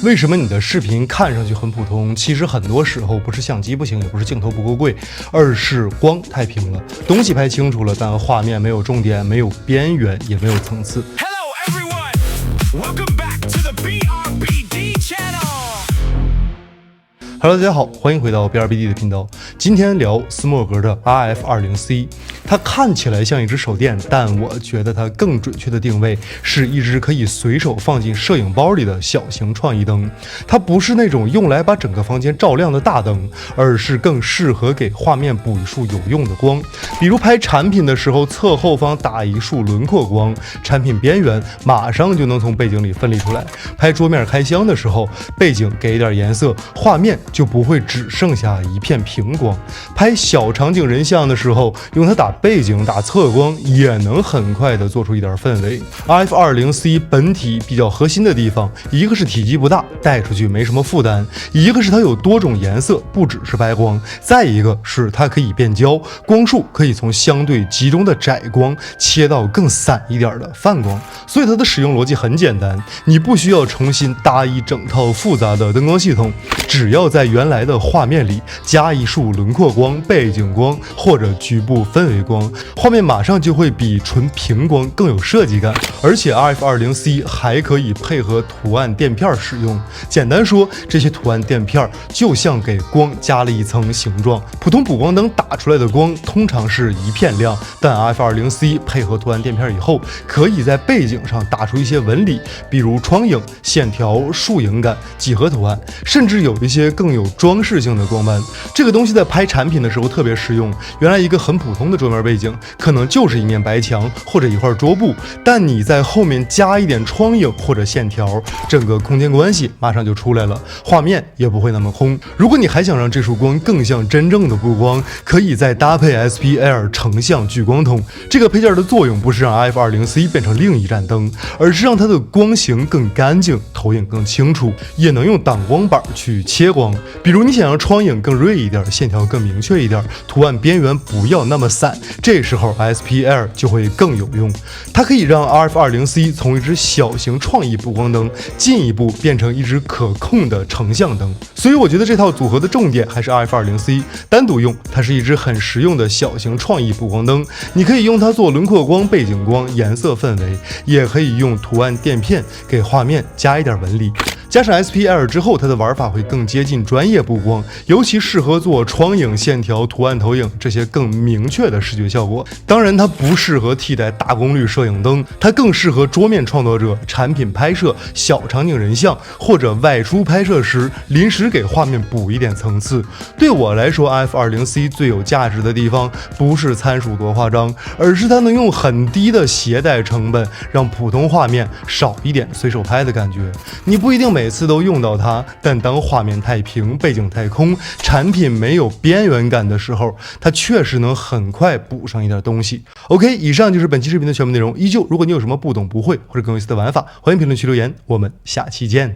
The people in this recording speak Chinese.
為什麼你的視頻看上去很普通？其實很多時候不是相機不行，也不是鏡頭不夠貴，而是光太平了。東西拍清楚了，但畫面沒有重點，沒有邊緣，也沒有層次。Hello everyone, welcome back to the BRBD channel.Hello， 大家好，歡迎回到 BRBD 的頻道。今天聊斯莫格的 RF20C， 它看起來像一只手電，但我覺得它更準確的定位是一只可以隨手放進攝影包裡的小型創意燈。它不是那種用來把整個房間照亮的大燈，而是更適合給畫面補一束有用的光。比如拍產品的時候，側後方打一束輪廓光，產品邊緣馬上就能從背景裡分離出來。拍桌面開箱的時候，背景給一點顏色，畫面就不會只剩下一片平光。拍小場景人像的時候，用它打背景打侧光，也能很快的做出一點氛圍。RF20C 本體比較核心的地方，一個是体积不大，帶出去没什麼負擔；一個是它有多種顏色，不只是白光；再一個是它可以变焦，光束可以从相对集中的窄光切到更散一点的泛光。所以它的使用邏輯很簡单，你不需要重新搭一整套複雜的燈光系統，只要在原來的畫面裡加一束輪廓光、背景光或者局部氛圍光，畫面馬上就會比純平光更有設計感。而且 RF20C 還可以配合圖案墊片使用。簡單說，這些圖案墊片就像給光加了一層形狀。普通補光燈打出來的光通常是一片亮，但 RF20C 配合圖案墊片以後，可以在背景上打出一些紋理，比如窗影、線條、樹影感、幾何圖案，甚至有一些更有裝飾性的光斑。這個東西在拍產品的時候特別實用。原來一個很普通的桌面背景可能就是一面白牆或者一塊桌布，但你在後面加一點窗影或者線條，整個空间關係馬上就出來了，畫面也不會那麼空。如果你還想讓這束光更像真正的布光，可以再搭配 SPL 成像聚光筒。這個配件的作用不是讓 RF20C 變成另一盞燈，而是讓它的光型更乾淨，投影更清楚，也能用擋光板去切光。比如你想讓窗影更銳一點，線條更明確一點，圖案邊緣不要那麼散，這時候 SPL 就會更有用。它可以讓 RF20C 從一只小型創意补光燈進一步變成一只可控的成像燈。所以我覺得這套組合的重點還是 RF20C， 單獨用它是一只很實用的小型創意補光燈。你可以用它做輪廓光、背景光、顏色氛圍，也可以用圖案墊片給畫面加一點紋理。加上 SPL 之後，它的玩法會更接近專業布光，尤其適合做窗影、線條、圖案投影這些更明確的視覺效果。當然，它不適合替代大功率攝影燈，它更適合桌面創作者、產品拍攝、小場景人像或者外出拍攝時臨時給畫面補一點層次。對我來說 RF20C 最有價值的地方不是參數多誇張，而是它能用很低的攜帶成本讓普通畫面少一點隨手拍的感覺。你不一定每次都用到它，但當畫面太平、背景太空、產品沒有邊緣感的時候，它確實能很快補上一點東西。OK， 以上就是本期視頻的全部內容。依舊，如果你有什麼不懂、不會或者更有意思的玩法，歡迎評論區留言，我們下期見。